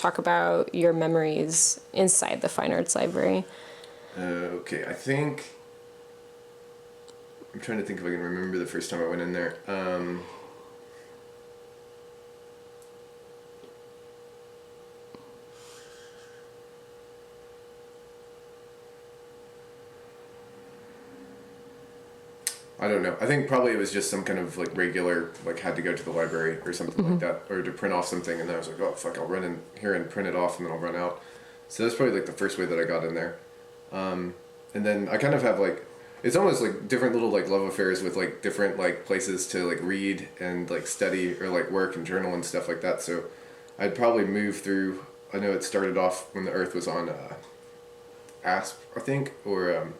talk about your memories inside the Fine Arts Library. Okay, I'm trying to think if I can remember the first time I went in there. I don't know. I think probably it was just some kind of like regular, like had to go to the library or something like that, or to print off something, and then I was like, oh fuck, I'll run in here and print it off, and then I'll run out. So that's probably like the first way that I got in there. And then I kind of have like, it's almost like different little like love affairs with like different like places to like read and like study or like work and journal and stuff like that. So I'd probably move through. I know it started off when the Earth was on Asp, I think, or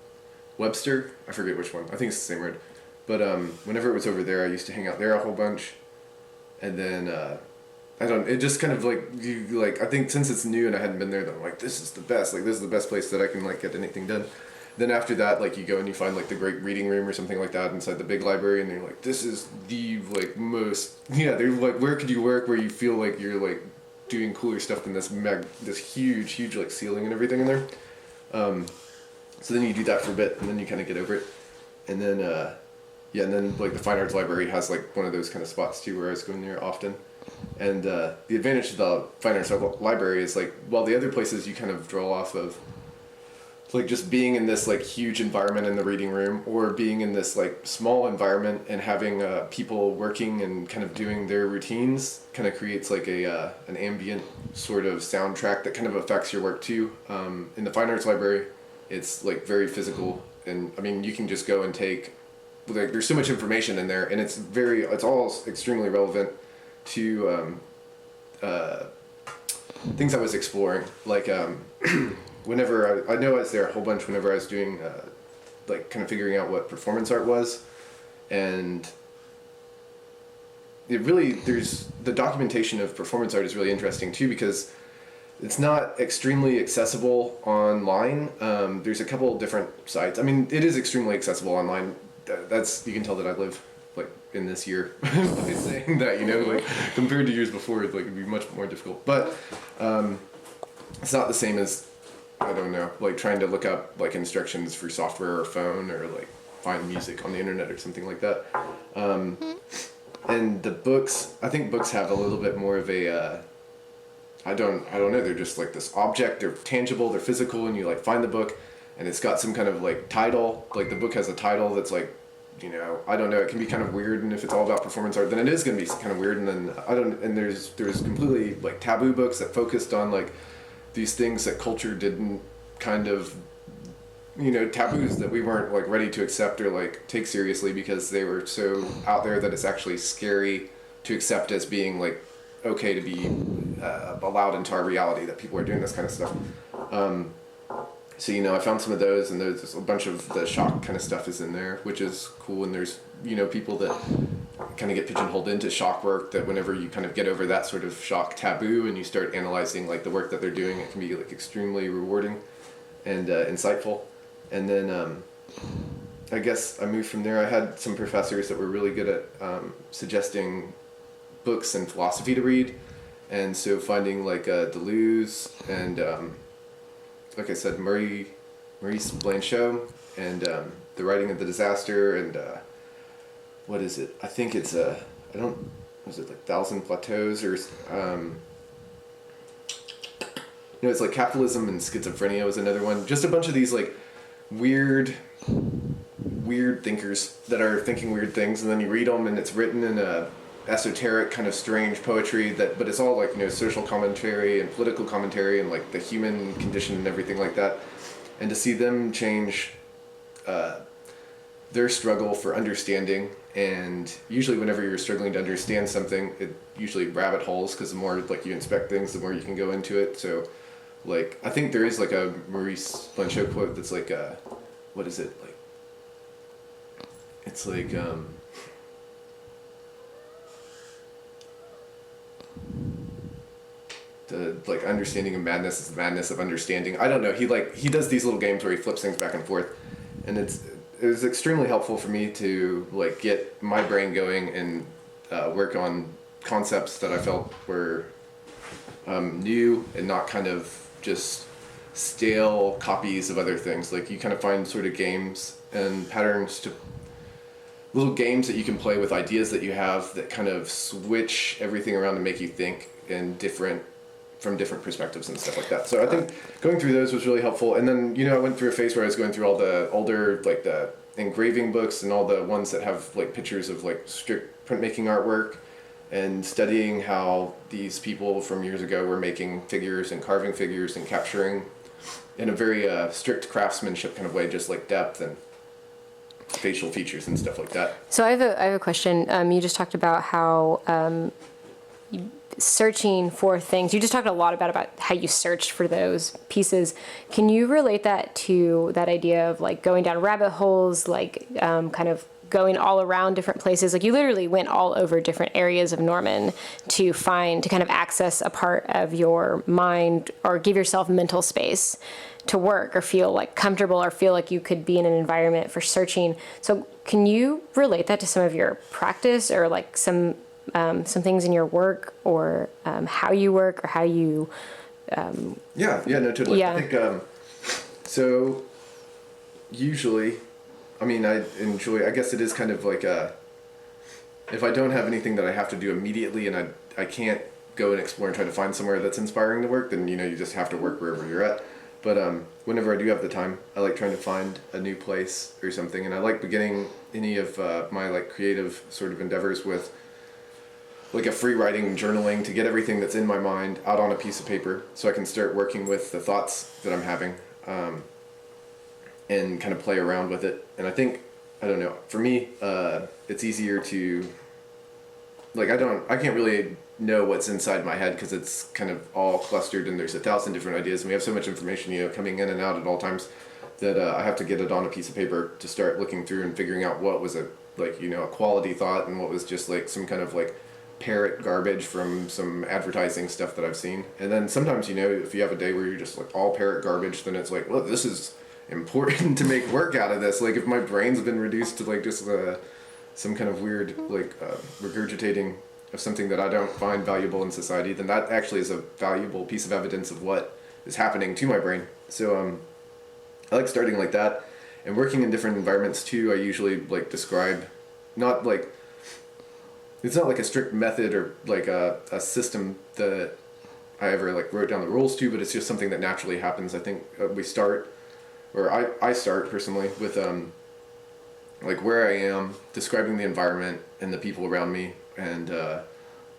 Webster. I forget which one. I think it's the same road. But whenever it was over there, I used to hang out there a whole bunch. And then it just kind of like I think since it's new and I hadn't been there, then I'm like, this is the best. Like this is the best place that I can like get anything done. Then after that, like you go and you find like the great reading room or something like that inside the big library, and you're like, this is the like most they're like, where could you work where you feel like you're like doing cooler stuff than this huge like ceiling and everything in there. So then you do that for a bit, and then you kind of get over it, and then and then like the Fine Arts Library has like one of those kind of spots too where I was going there often. And the advantage of the Fine Arts Library is like, while the other places you kind of draw off of like just being in this like huge environment in the reading room, or being in this like small environment and having people working and kind of doing their routines kind of creates like an ambient sort of soundtrack that kind of affects your work too. In the Fine Arts Library, it's like very physical, and I mean you can just go and take like, there's so much information in there, and it's all extremely relevant to things I was exploring. Like whenever I know I was there a whole bunch whenever I was doing like kind of figuring out what performance art was, and there's the documentation of performance art is really interesting too, because it's not extremely accessible online. There's a couple different sites. I mean, it is extremely accessible online. That's, you can tell that I live like in this year by saying that, like compared to years before, like it'd be much more difficult. But it's not the same as, I don't know, like trying to look up like instructions for software or phone, or like find music on the internet or something like that. And the books, I think books have a little bit more of a I don't know, they're just like this object, they're tangible, they're physical, and you like find the book and it's got some kind of like title, like the book has a title that's like, I don't know, it can be kind of weird, and if it's all about performance art, then it is going to be kind of weird, and then there's completely like taboo books that focused on like these things that culture didn't kind of, taboos that we weren't like ready to accept or like take seriously because they were so out there that it's actually scary to accept as being like okay to be allowed into our reality, that people are doing this kind of stuff. So I found some of those, and there's a bunch of the shock kind of stuff is in there, which is cool. And there's people that kind of get pigeonholed into shock work, that whenever you kind of get over that sort of shock taboo and you start analyzing like the work that they're doing, it can be like extremely rewarding and insightful. And then I guess I moved from there. I had some professors that were really good at suggesting books and philosophy to read, and so finding like Deleuze and like I said, Maurice Blanchot, and The Writing of the Disaster, and what is it? I think it's was it like Thousand Plateaus, or it's like Capitalism and Schizophrenia was another one. Just a bunch of these like weird thinkers that are thinking weird things, and then you read them and it's written in a esoteric kind of strange poetry but it's all like social commentary and political commentary and like the human condition and everything like that, and to see them change their struggle for understanding. And usually whenever you're struggling to understand something, it usually rabbit holes, because the more like you inspect things, the more you can go into it. So like I think there is like a Maurice Blanchot quote that's like what is it, like it's like the like understanding of madness is the madness of understanding. I don't know. He does these little games where he flips things back and forth, and it was extremely helpful for me to like get my brain going and work on concepts that I felt were new and not kind of just stale copies of other things. Like you kind of find sort of games and patterns to little games that you can play with ideas that you have that kind of switch everything around and make you think in from different perspectives and stuff like that. So I think going through those was really helpful. And then, I went through a phase where I was going through all the older, like the engraving books and all the ones that have like pictures of like strict printmaking artwork and studying how these people from years ago were making figures and carving figures and capturing in a very strict craftsmanship kind of way, just like depth and facial features and stuff like that. So I have a question. You just talked about how searching for things. You just talked a lot about how you searched for those pieces. Can you relate that to that idea of like going down rabbit holes, like kind of going all around different places? Like you literally went all over different areas of Norman to kind of access a part of your mind or give yourself mental space to work or feel like comfortable or feel like you could be in an environment for searching. So can you relate that to some of your practice or like some things in your work or how you work or how you... Yeah, no, totally. Yeah. I think, so usually, I guess it is kind of like if I don't have anything that I have to do immediately and I can't go and explore and try to find somewhere that's inspiring to work, then, you just have to work wherever you're at. But whenever I do have the time, I like trying to find a new place or something. And I like beginning any of my like creative sort of endeavors with like a free writing journaling to get everything that's in my mind out on a piece of paper so I can start working with the thoughts that I'm having and kind of play around with it. And I think, I don't know, for me, it's easier to, like, I can't really know what's inside my head because it's kind of all clustered and there's 1,000 different ideas and we have so much information, coming in and out at all times that I have to get it on a piece of paper to start looking through and figuring out what was a quality thought and what was just like some kind of like parrot garbage from some advertising stuff that I've seen. And then sometimes, if you have a day where you're just like all parrot garbage, then it's like, well, this is important to make work out of this. Like if my brain's been reduced to like just some kind of weird like regurgitating of something that I don't find valuable in society, then that actually is a valuable piece of evidence of what is happening to my brain. So I like starting like that and working in different environments too. I usually like describe, not like, it's not like a strict method or like a system that I ever like wrote down the rules to, but it's just something that naturally happens. I think I start personally with like where I am, describing the environment and the people around me and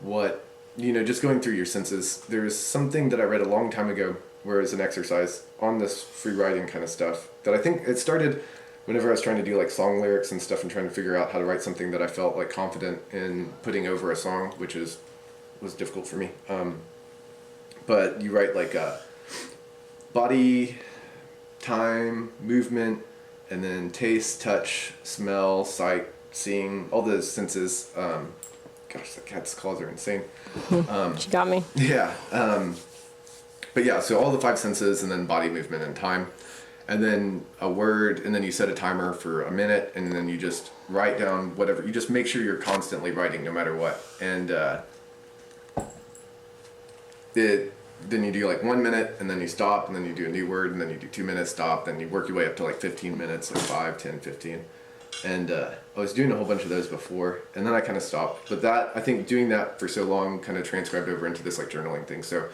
what, just going through your senses. There's something that I read a long time ago where it was an exercise on this free writing kind of stuff that I think it started whenever I was trying to do like song lyrics and stuff and trying to figure out how to write something that I felt like confident in putting over a song, which was difficult for me. But you write like body, time, movement, and then taste, touch, smell, sight, seeing, all those senses. Gosh, the cat's claws are insane. She got me. Yeah. But yeah, so all the 5 senses and then body, movement, and time. And then a word, and then you set a timer for a minute, and then you just write down whatever. You just make sure you're constantly writing no matter what. And then you do like 1 minute, and then you stop, and then you do a new word, and then you do 2 minutes, stop, then you work your way up to like 15 minutes, like 5, 10, 15. And I was doing a whole bunch of those before, and then I kind of stopped. But I think doing that for so long kind of transcribed over into this like journaling thing. So,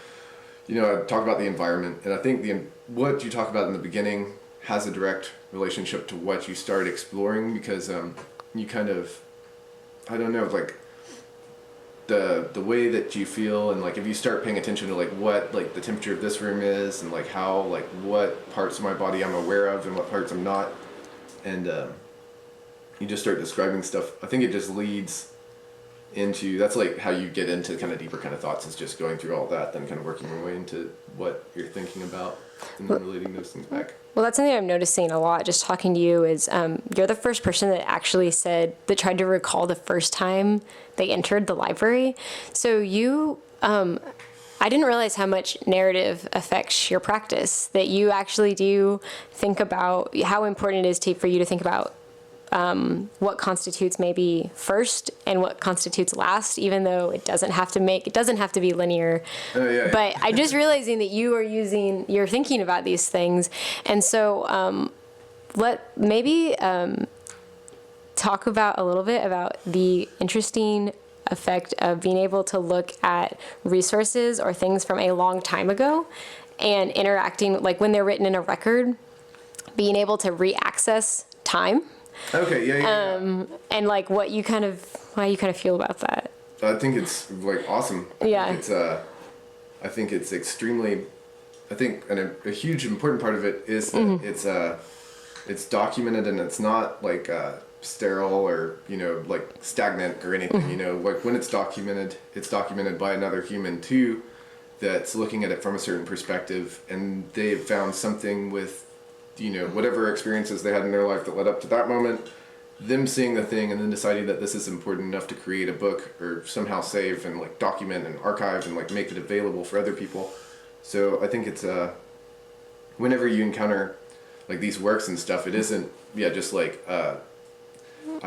I talk about the environment, and I think what you talk about in the beginning has a direct relationship to what you start exploring because you kind of, I don't know, like the way that you feel and like if you start paying attention to like what like the temperature of this room is and like how like what parts of my body I'm aware of and what parts I'm not, and you just start describing stuff. I think it just leads into, that's like how you get into kind of deeper kind of thoughts, is just going through all that, then kind of working your way into what you're thinking about and then relating those things back. Well, that's something I'm noticing a lot just talking to you is you're the first person that actually that tried to recall the first time they entered the library. So you, I didn't realize how much narrative affects your practice, that you actually do think about how important it is for you to think about what constitutes maybe first and what constitutes last, even though it doesn't have to be linear. Oh, yeah. But I'm just realizing that you're thinking about these things. And so maybe talk about a little bit about the interesting effect of being able to look at resources or things from a long time ago and interacting, like when they're written in a record, being able to re-access time. Okay, yeah. And like how you kind of feel about that. I think it's like awesome. Yeah. I think it's extremely. I think a huge important part of it is that it's documented and it's not like sterile or like stagnant or anything. Like when it's documented by another human too, that's looking at it from a certain perspective, and they've found something with whatever experiences they had in their life that led up to that moment, them seeing the thing and then deciding that this is important enough to create a book or somehow save and like document and archive and like make it available for other people. So I think it's whenever you encounter like these works and stuff, it isn't just like I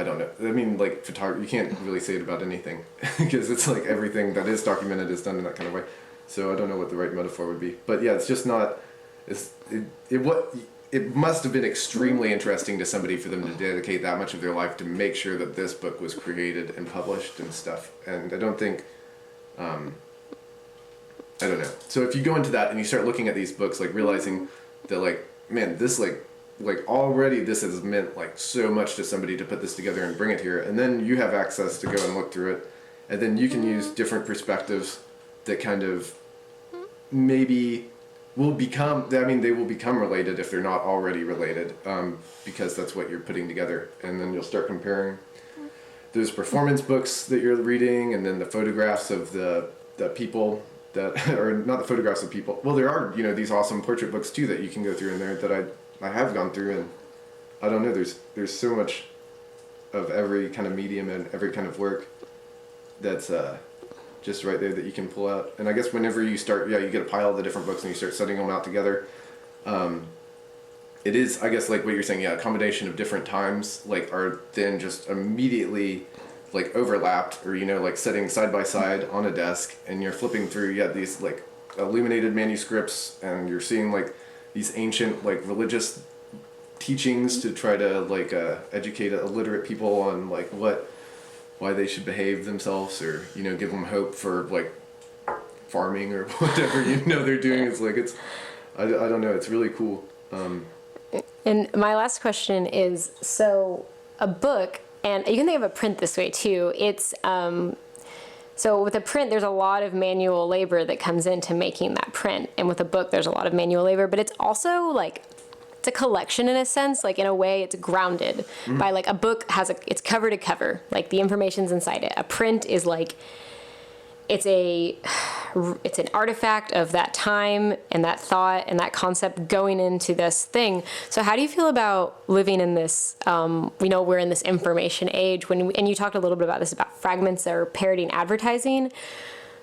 don't know. I mean, like photography, you can't really say it about anything because it's like everything that is documented is done in that kind of way. So I don't know what the right metaphor would be, but yeah, it's just not. It must have been extremely interesting to somebody for them to dedicate that much of their life to make sure that this book was created and published and stuff. And I don't think, I don't know. So if you go into that and you start looking at these books, like realizing that like, man, this like already this has meant like so much to somebody to put this together and bring it here. And then you have access to go and look through it. And then you can use different perspectives that kind of maybe they will become related if they're not already related, because that's what you're putting together. And then you'll start comparing those performance books that you're reading and then the photographs of the people that, or not the photographs of people. Well, there are, these awesome portrait books too that you can go through in there that I have gone through, and I don't know, there's so much of every kind of medium and every kind of work that's just right there that you can pull out. And I guess whenever you start, you get a pile of the different books and you start setting them out together. It is, I guess, like what you're saying, a combination of different times, like, are then just immediately, like, overlapped, or, like, sitting side by side on a desk, and you're flipping through, you have these, like, illuminated manuscripts, and you're seeing, like, these ancient, like, religious teachings to try to, like, educate illiterate people on, like, why they should behave themselves, or give them hope for like farming or whatever they're doing. It's like I don't know, it's really cool. And my last question is, so a book, and you can think of a print this way too, it's so with a print there's a lot of manual labor that comes into making that print, and with a book there's a lot of manual labor, but it's also like it's a collection in a sense, like in a way it's grounded by like a book it's cover to cover, like the information's inside it. A print is like, it's an artifact of that time and that thought and that concept going into this thing. So how do you feel about living in this, we're in this information age and you talked a little bit about this, about fragments that are parroting advertising.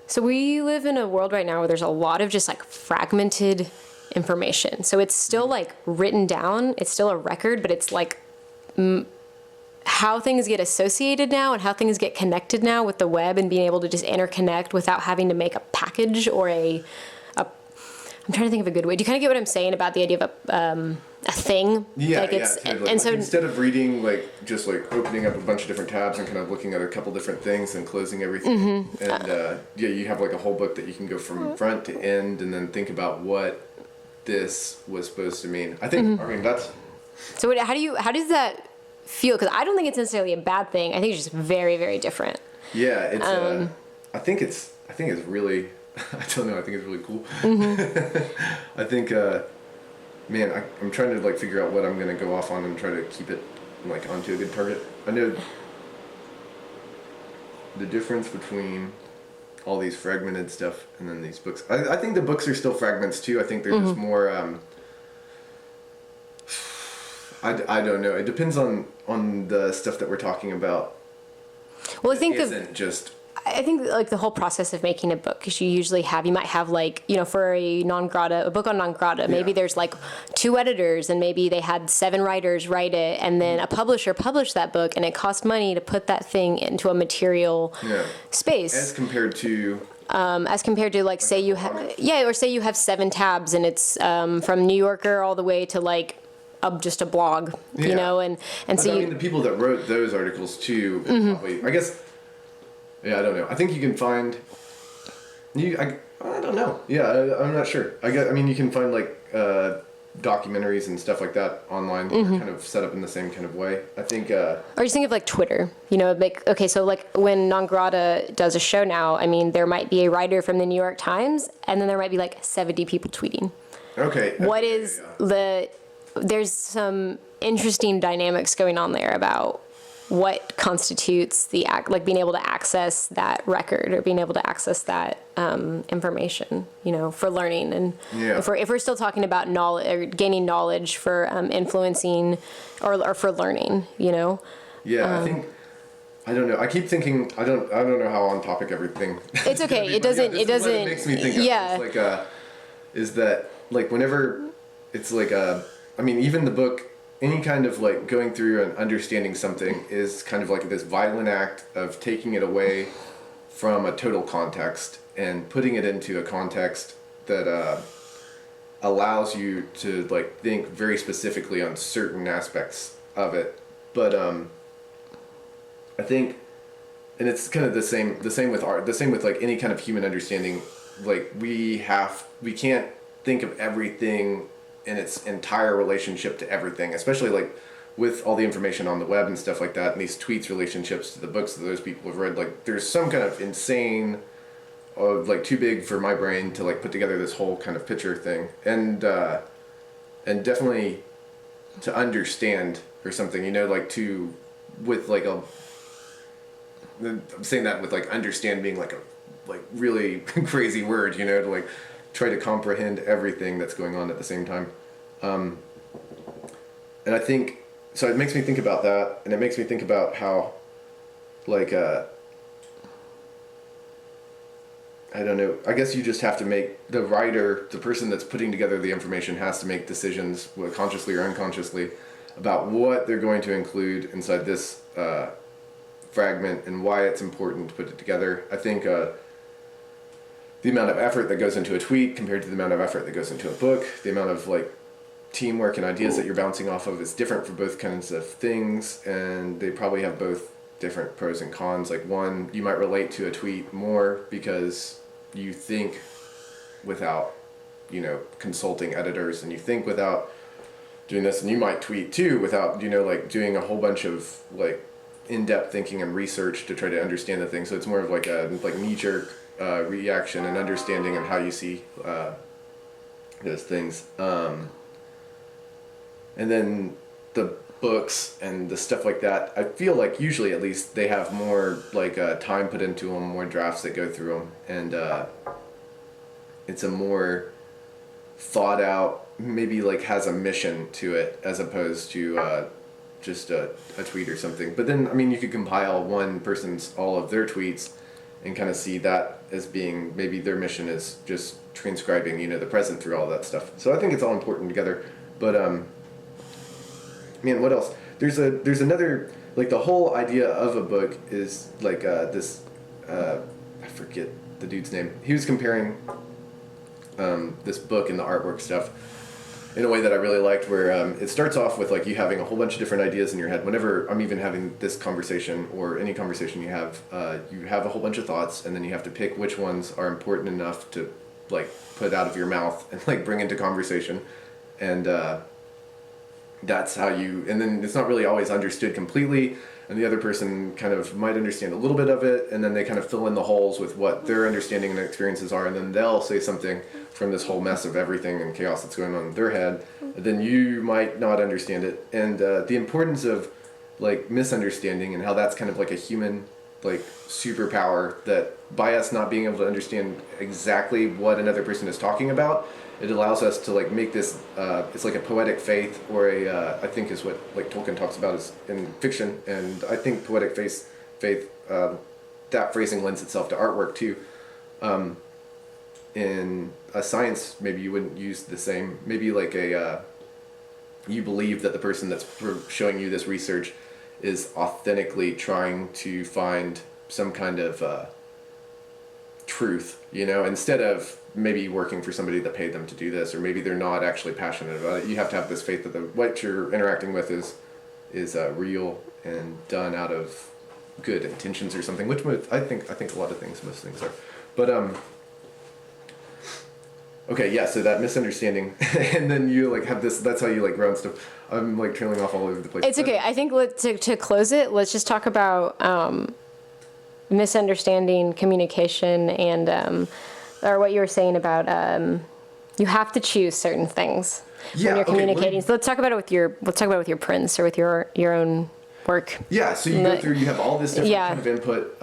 So we live in a world right now where there's a lot of just like fragmented information. So it's still like written down, it's still a record, but it's like how things get associated now and how things get connected now with the web and being able to just interconnect without having to make a package or I'm trying to think of a good way. Do you kind of get what I'm saying about the idea of a thing? Yeah, like it's, totally. and so instead of reading like just like opening up a bunch of different tabs and kind of looking at a couple different things and closing everything, and you have like a whole book that you can go from front to end and then think about what this was supposed to mean. I think that's. So how does that feel? Because I don't think it's necessarily a bad thing. I think it's just very, very different. Yeah, it's. I think it's really. I don't know. I think it's really cool. I think, man, I'm trying to like figure out what I'm gonna go off on and try to keep it like onto a good target. I know the difference between all these fragmented stuff and then these books. I think the books are still fragments too. I think they're just more. I don't know. It depends on the stuff that we're talking about. Well, I think isn't just I think like the whole process of making a book, because you might have like, for a book on non grata, maybe Yeah. there's like 2 editors and maybe they had 7 writers write it, and then a publisher published that book, and it cost money to put that thing into a material Yeah. space. As compared to Like say you have, or say you have 7 tabs and it's from New Yorker all the way to like just a blog, Yeah. and But so I mean, the people that wrote those articles too, probably, I guess, yeah, I don't know. I think you can find, I don't know. Yeah, I'm not sure. I mean, you can find like documentaries and stuff like that online that are kind of set up in the same kind of way. I think, Or just think of like Twitter, like, okay, so like when Non Grata does a show now, I mean, there might be a writer from the New York Times, and then there might be like 70 people tweeting. okay. What is there's some interesting dynamics going on there about what constitutes like being able to access that record or being able to access that information, for learning. And Yeah. if we're still talking about knowledge or gaining knowledge for influencing or for learning, Yeah, I think, I don't know. I keep thinking, I don't know how on topic everything. It's okay. is It gonna be, doesn't, but yeah, it this is what doesn't, makes me think of. yeah. It's like, is that, like, whenever it's like I mean, even the book, any kind of like going through and understanding something is kind of like this violent act of taking it away from a total context and putting it into a context that allows you to like think very specifically on certain aspects of it. But I think, and it's kind of the same with art, the same with like any kind of human understanding. Like we can't think of everything in its entire relationship to everything, especially like with all the information on the web and stuff like that, and these tweets relationships to the books that those people have read. Like there's some kind of insane, like too big for my brain to like put together this whole kind of picture thing, and definitely to understand or something, like to with like a. I'm saying that with like understand being like a like really crazy word, to like try to comprehend everything that's going on at the same time. And I think, so it makes me think about that, and it makes me think about how, like, I don't know, I guess you just have to make, the writer, the person that's putting together the information has to make decisions, consciously or unconsciously, about what they're going to include inside this fragment and why it's important to put it together. I think the amount of effort that goes into a tweet compared to the amount of effort that goes into a book, the amount of like teamwork and ideas that you're bouncing off of is different for both kinds of things, and they probably have both different pros and cons. Like one, you might relate to a tweet more because you think without, consulting editors, and you think without doing this, and you might tweet too without, like doing a whole bunch of like in-depth thinking and research to try to understand the thing. So it's more of like a knee-jerk reaction and understanding and how you see those things. And then the books and the stuff like that, I feel like usually at least they have more like time put into them, more drafts that go through them, and it's a more thought out, maybe like has a mission to it as opposed to just a tweet or something. But then, I mean, you could compile one person's, all of their tweets and kind of see that as being, maybe their mission is just transcribing, the present through all that stuff. So I think it's all important together. But, man, what else? There's another, like the whole idea of a book is like this, I forget the dude's name. He was comparing this book and the artwork stuff in a way that I really liked, where it starts off with like you having a whole bunch of different ideas in your head. Whenever I'm even having this conversation or any conversation you have a whole bunch of thoughts, and then you have to pick which ones are important enough to like put out of your mouth and like bring into conversation, and that's how you, and then it's not really always understood completely, and the other person kind of might understand a little bit of it, and then they kind of fill in the holes with what their understanding and experiences are, and then they'll say something from this whole mess of everything and chaos that's going on in their head, and then you might not understand it. And the importance of like misunderstanding and how that's kind of like a human like superpower, that by us not being able to understand exactly what another person is talking about, it allows us to like make this it's like a poetic faith, or I think is what like Tolkien talks about is in fiction, and I think poetic faith that phrasing lends itself to artwork too. In a science, maybe you wouldn't use the same. Maybe like you believe that the person that's showing you this research is authentically trying to find some kind of truth, instead of maybe working for somebody that paid them to do this, or maybe they're not actually passionate about it. You have to have this faith that what you're interacting with is real and done out of good intentions or something, which I think a lot of things, most things are. But okay, yeah, so that misunderstanding, and then you like have this, that's how you like ground stuff. I'm like trailing off all over the place. It's okay. I think to close it, let's just talk about misunderstanding, communication, and or what you were saying about you have to choose certain things when you're communicating. So let's talk about it with your prints or with your own work. Yeah, so you go through, you have all this different kind of input.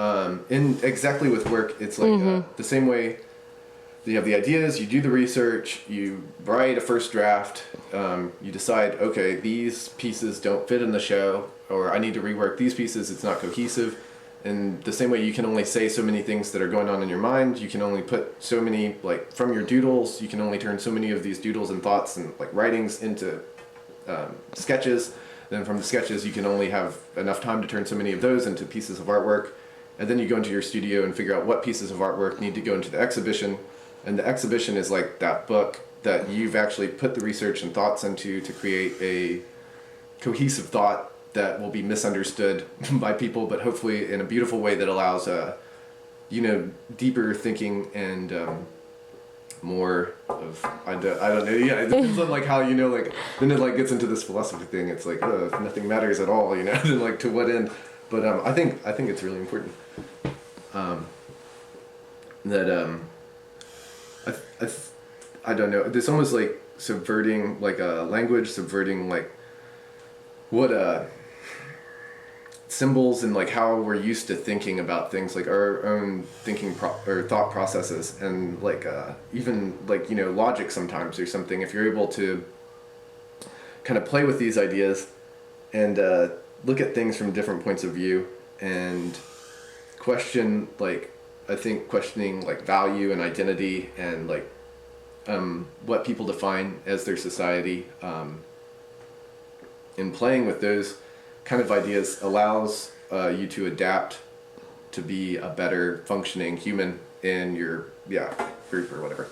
In exactly with work, it's like the same way. You have the ideas, you do the research, you write a first draft, you decide, okay, these pieces don't fit in the show, or I need to rework these pieces, it's not cohesive. And the same way you can only say so many things that are going on in your mind, you can only put so many, like from your doodles, you can only turn so many of these doodles and thoughts and like writings into sketches. Then from the sketches, you can only have enough time to turn so many of those into pieces of artwork. And then you go into your studio and figure out what pieces of artwork need to go into the exhibition. And the exhibition is like that book that you've actually put the research and thoughts into to create a cohesive thought that will be misunderstood by people, but hopefully in a beautiful way that allows deeper thinking and more of I don't know. Yeah, it depends on like how like then it like gets into this philosophy thing. It's like if nothing matters at all, then like to what end? But I think it's really important that I don't know. It's almost like subverting like a language, subverting like what symbols and like how we're used to thinking about things, like our own thinking or thought processes, and like even like logic sometimes or something. If you're able to kind of play with these ideas and look at things from different points of view and question, like I think questioning like value and identity and like what people define as their society, and playing with those kind of ideas allows you to adapt to be a better functioning human in your group or whatever.